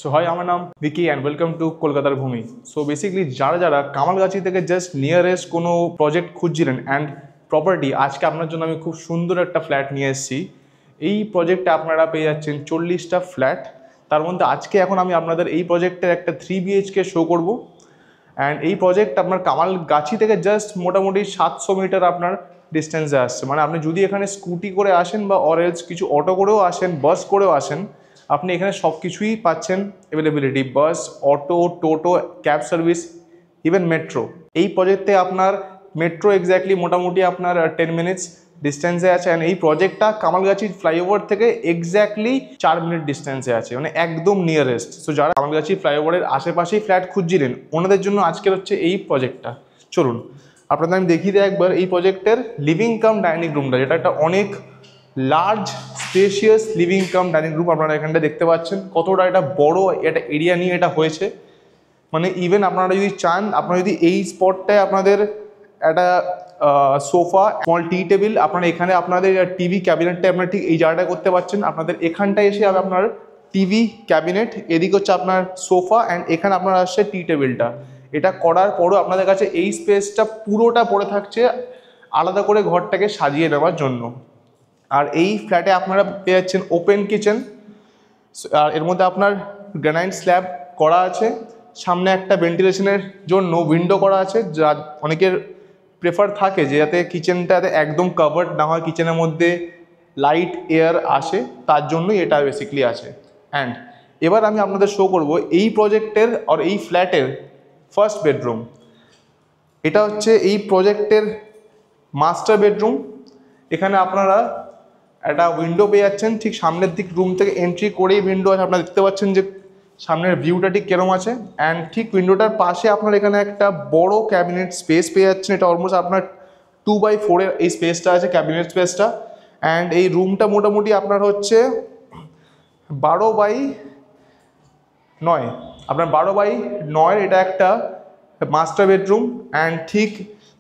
So high, আমার নাম Vicky and welcome to কলকাতার ভূমি। সো বেসিক্যালি যারা কামালগাছি থেকে জাস্ট নিয়ারেস্ট কোনো প্রজেক্ট খুঁজছিলেন অ্যান্ড প্রপার্টি, আজকে আপনার জন্য আমি খুব সুন্দর একটা ফ্ল্যাট নিয়ে এসেছি। এই প্রজেক্টে আপনারা পেয়ে যাচ্ছেন 40টা ফ্ল্যাট। তার মধ্যে আজকে এখন আমি আপনাদের এই প্রজেক্টের একটা 3 BHK শো করব। অ্যান্ড এই প্রজেক্ট আপনার কামালগাছি থেকে জাস্ট মোটামুটি 700 মিটার আপনার ডিস্টেন্সে আসছে। মানে আপনি যদি এখানে স্কুটি করে আসেন বা অরেলস কিছু অটো করেও আসেন, বাস করেও আসেন, আপনি এখানে সব কিছুই পাচ্ছেন অ্যাভেলেবিলিটি। বাস, অটো, টোটো, ক্যাব সার্ভিস, ইভেন মেট্রো। এই প্রজেক্টে আপনার মেট্রো এক্স্যাক্টলি মোটামুটি আপনার 10 মিনিটস ডিস্টেন্সে আছে। অ্যান্ড এই প্রজেক্টটা কামালগাছি ফ্লাইওভার থেকে এক্স্যাক্টলি 4 মিনিট ডিস্টেন্সে আছে, মানে একদম নিয়ারেস্ট। সো যারা কামালগাছি ফ্লাইওভারের আশেপাশেই ফ্ল্যাট খুঁজছিলেন, ওনাদের জন্য আজকের হচ্ছে এই প্রজেক্টটা। চলুন আপনাদের আমি দেখিয়ে দিই একবার এই প্রজেক্টের লিভিং কাম ডাইনিং রুমটা, যেটা একটা অনেক large spacious living cum dining room. আপনারা এখানটা দেখতে পাচ্ছেন কতটা এটা বড়, এটা এরিয়া নিয়ে এটা হয়েছে। মানে ইভেন আপনারা যদি চান, আপনারা যদি এই স্পটটায় আপনাদের একটা সোফা, স্মল টি টেবিল, আপনারা এখানে আপনাদের টিভি ক্যাবিনেটটা আপনারা ঠিক এই জায়গাটা করতে পারছেন। আপনাদের এখানটায় এসে আপনার টিভি ক্যাবিনেট, এদিকে হচ্ছে আপনার সোফা, অ্যান্ড এখানে আপনার আসছে টি টেবিলটা। এটা করার পরও আপনাদের কাছে এই স্পেসটা পুরোটা পড়ে থাকছে আলাদা করে ঘরটাকে সাজিয়ে নেওয়ার জন্য। আর এই ফ্ল্যাটে আপনারা পেয়ে যাচ্ছেন ওপেন কিচেন, আর এর মধ্যে আপনার গ্রানাইট স্ল্যাব করা আছে। সামনে একটা ভেন্টিলেশনের জন্য উইন্ডো করা আছে, যা অনেকের প্রেফার থাকে যে যাতে কিচেনটাতে একদম কাভার্ড না হয়, কিচেনের মধ্যে লাইট এয়ার আসে, তার জন্যই এটা বেসিক্যালি আছে। অ্যান্ড এবার আমি আপনাদের শো করব এই প্রজেক্টের আর এই ফ্ল্যাটের ফার্স্ট বেডরুম। এটা হচ্ছে এই প্রজেক্টের মাস্টার বেডরুম। এখানে আপনারা একটা উইন্ডো পেয়ে যাচ্ছেন, ঠিক সামনের দিক রুম থেকে এন্ট্রি করেই উইন্ডো আছে। আপনারা দেখতে পাচ্ছেন যে সামনের ভিউটা ঠিক কেরম আছে। অ্যান্ড ঠিক উইন্ডোটার পাশে আপনার এখানে একটা বড় ক্যাবিনেট স্পেস পেয়ে যাচ্ছেন। এটা অলমোস্ট আপনার 2x4 এই স্পেসটা আছে, ক্যাবিনেট স্পেসটা। অ্যান্ড এই রুমটা মোটামুটি আপনার হচ্ছে 12x9, আপনার 12x9। এটা একটা মাস্টার বেডরুম। অ্যান্ড ঠিক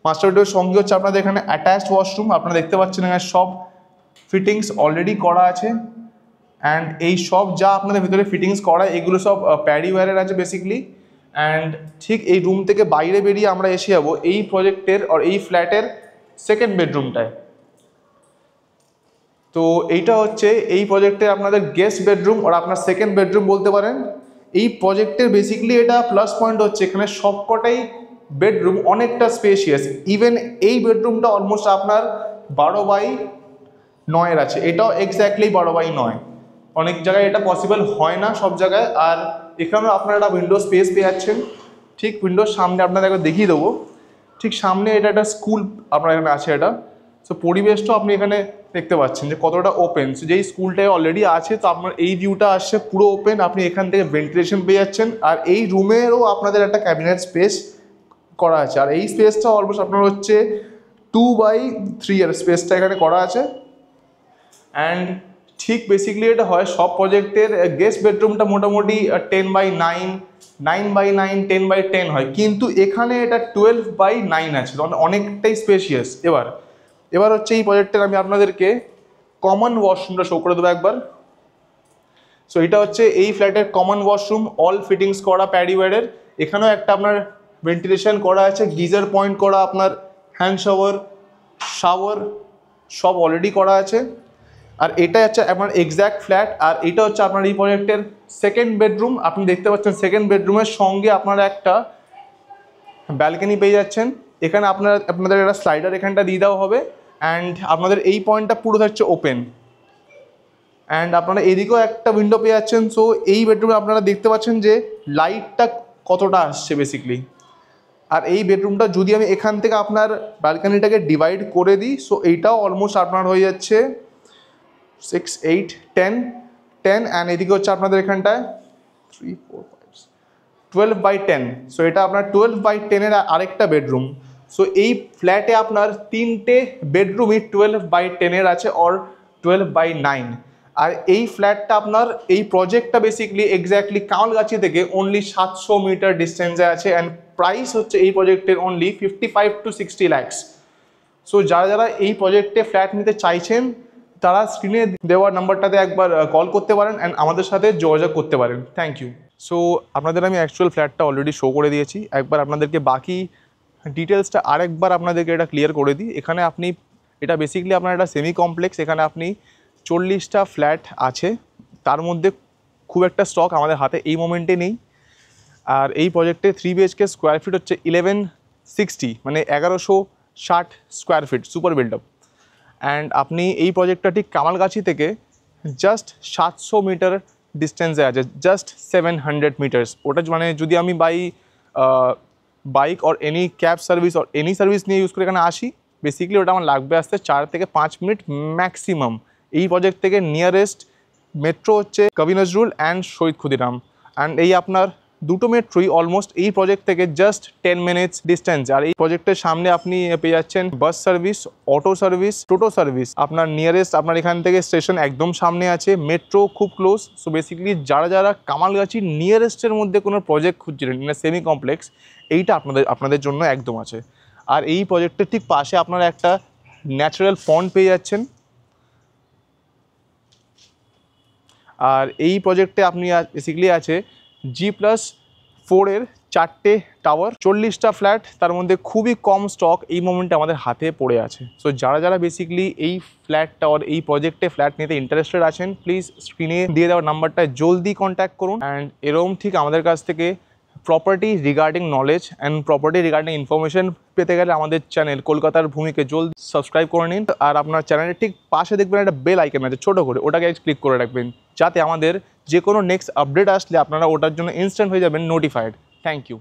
মাস্টার বেডরুমের সঙ্গে হচ্ছে আপনাদের এখানে অ্যাটাচড ওয়াশরুম। আপনারা দেখতে পাচ্ছেন এখানে সব ফিটিংস অলরেডি করা আছে। অ্যান্ড এই সব যা আপনাদের ভিতরে ফিটিংস করা, এগুলো সব প্যাডি ওয়্যারের আছে বেসিক্যালি। অ্যান্ড ঠিক এই রুম থেকে বাইরে বেরিয়ে আমরা এসে যাবো এই প্রজেক্টের আর এই ফ্ল্যাটের সেকেন্ড বেডরুমটায়। তো এইটা হচ্ছে এই প্রজেক্টের আপনাদের গেস্ট বেডরুম, আর আপনার সেকেন্ড বেডরুম বলতে পারেন। এই প্রজেক্টের বেসিক্যালি এটা প্লাস পয়েন্ট হচ্ছে এখানে সবকটাই বেডরুম অনেকটা স্পেশিয়াস। ইভেন এই বেডরুমটা অলমোস্ট আপনার 12x9 আছে। এটাও এক্স্যাক্টলি 12x9। অনেক জায়গায় এটা পসিবল হয় না সব জায়গায়। আর এখানেও আপনারা একটা উইন্ডো স্পেস পেয়ে যাচ্ছেন। ঠিক উইন্ডোর সামনে আপনাদের একবার দেখিয়ে দেবো, ঠিক সামনে এটা একটা স্কুল আপনার এখানে আছে এটা। সো পরিবেশটাও আপনি এখানে দেখতে পাচ্ছেন যে কতটা ওপেন। সো যেই স্কুলটায় অলরেডি আছে, তো আপনার এই ভিউটা আসছে পুরো ওপেন, আপনি এখান থেকে ভেন্টিলেশন পেয়ে যাচ্ছেন। আর এই রুমেরও আপনাদের একটা ক্যাবিনেট স্পেস করা আছে। আর এই স্পেসটা অলমোস্ট আপনার হচ্ছে 2x3 এর স্পেসটা এখানে করা আছে। অ্যান্ড ঠিক বেসিক্যালি এটা হয় সব প্রজেক্টের গেস্ট বেডরুমটা মোটামুটি 10x9, 9x9, 10x10 হয়, কিন্তু এখানে এটা 12x9 আছে, অনেকটাই স্পেশিয়াস। এবার হচ্ছে এই প্রজেক্টের আমি আপনাদেরকে কমন ওয়াশরুমটা শো করে দেবো একবার। সো এটা হচ্ছে এই ফ্ল্যাটের কমন ওয়াশরুম, অল ফিটিংস করা প্যাডি ওয়্যারের। এখানেও একটা আপনার ভেন্টিলেশন করা আছে, গিজার পয়েন্ট করা, আপনার হ্যান্ড শাওয়ার সব অলরেডি করা আছে। আর এটা হচ্ছে আপনার এক্স্যাক্ট ফ্ল্যাট। আর এটা হচ্ছে আপনার এই প্রজেক্টের সেকেন্ড বেডরুম। আপনি দেখতে পাচ্ছেন সেকেন্ড বেডরুমের সঙ্গে আপনারা একটা ব্যালকনি পেয়ে যাচ্ছেন। এখানে আপনাদের একটা স্লাইডার এখানটা দিয়ে দেওয়া হবে। অ্যান্ড আপনাদের এই পয়েন্টটা পুরো থাকছে ওপেন। অ্যান্ড আপনারা এদিকেও একটা উইন্ডো পেয়ে যাচ্ছেন। সো এই বেডরুমে আপনারা দেখতে পাচ্ছেন যে লাইটটা কতটা আসছে বেসিক্যালি। আর এই বেডরুমটা যদি আমি এখান থেকে আপনার ব্যালকনিটাকে ডিভাইড করে দিই, সো এইটাও অলমোস্ট আপনার হয়ে যাচ্ছে 6, 8, 10। অ্যান্ড এদিকে হচ্ছে আপনাদের এখানটায় 3, 4, 5, 12x10। সো এটা আপনার 12x10 আরেকটা বেডরুম। সো এই ফ্ল্যাটে আপনার 3টে বেডরুমই 12x10 আছে, অর 12x9। আর এই ফ্ল্যাটটা আপনার এই প্রজেক্টটা বেসিক্যালি এক্স্যাক্টলি কামালগাছি থেকে অনলি 700 মিটার ডিস্টেন্সে আছে। অ্যান্ড প্রাইস হচ্ছে এই প্রজেক্টের অনলি 55 to 60 lakhs। সো যারা এই প্রজেক্টে ফ্ল্যাট নিতে চাইছেন, তারা স্ক্রিনে দেওয়া নাম্বারটাতে একবার কল করতে পারেন অ্যান্ড আমাদের সাথে যোগাযোগ করতে পারেন। Thank you. সো আপনাদের আমি অ্যাকচুয়াল ফ্ল্যাটটা অলরেডি শো করে দিয়েছি, একবার আপনাদেরকে বাকি ডিটেলসটা আরেকবার আপনাদেরকে এটা ক্লিয়ার করে দিই। এখানে আপনি এটা বেসিক্যালি আপনার একটা সেমি কমপ্লেক্স, এখানে আপনি 40টা ফ্ল্যাট আছে, তার মধ্যে খুব একটা স্টক আমাদের হাতে এই মোমেন্টে নেই। আর এই প্রজেক্টে 3 BHK স্কোয়ার ফিট হচ্ছে 1160, মানে 1160 square feet super build up. And আপনি এই প্রজেক্টটা ঠিক কামালগাছি থেকে জাস্ট 700 মিটার ডিস্টেন্সে আছে, জাস্ট 700 মিটার্স। ওটা মানে যদি আমি bike or any cab service or any service নিয়ে ইউজ করে এখানে আসি, বেসিক্যালি ওটা আমার লাগবে আসতে 4 থেকে 5 মিনিট ম্যাক্সিমাম। এই প্রজেক্ট থেকে নিয়ারেস্ট মেট্রো হচ্ছে কবি নজরুল অ্যান্ড শহীদ ক্ষুদিরাম, অ্যান্ড এই আপনার দুটো মেট্রোই অলমোস্ট এই প্রজেক্ট থেকে জাস্ট 10 মিনিটস ডিস্টেন্স। আর এই প্রজেক্টের সামনে আপনি পেয়ে যাচ্ছেন bus service, auto service, toto service. আপনার নিয়ারেস্ট আপনার এখান থেকে স্টেশন একদম সামনে আছে, মেট্রো খুব ক্লোজ। সো বেসিক্যালি যারা কামালগাছির নিয়ারেস্টের মধ্যে কোনো প্রজেক্ট খুঁজছিলেন ইন সেমি কমপ্লেক্স, এইটা আপনাদের জন্য একদম আছে। আর এই প্রজেক্টের ঠিক পাশে আপনারা একটা ন্যাচারাল পন্ড পেয়ে যাচ্ছেন। আর এই প্রজেক্টে আপনি বেসিক্যালি আছে G+4 এর 4টে টাওয়ার, 40টা ফ্ল্যাট, তার মধ্যে খুবই কম স্টক এই মোমেন্টে আমাদের হাতে পড়ে আছে। সো যারা বেসিক্যালি এই ফ্ল্যাট টাওয়ার এই প্রজেক্টে ফ্ল্যাট নিতে ইন্টারেস্টেড আছেন, প্লিজ স্ক্রিনে দিয়ে দেওয়া নাম্বারটায় জলদি কন্ট্যাক্ট করুন। অ্যান্ড এরকম ঠিক আমাদের কাছ থেকে property regarding knowledge and property regarding information পেতে গেলে আমাদের চ্যানেল কলকাতার ভূমিকে জলদি সাবস্ক্রাইব করে নিন। আর আপনার চ্যানেলের ঠিক পাশে দেখবেন একটা বেল আইকন আছে ছোটো করে, ওটাকে ক্লিক করে রাখবেন, যাতে আমাদের যে কোনো নেক্সট আপডেট আসলে আপনারা ওটার জন্য ইনস্ট্যান্ট হয়ে যাবেন নোটিফাইড। Thank you.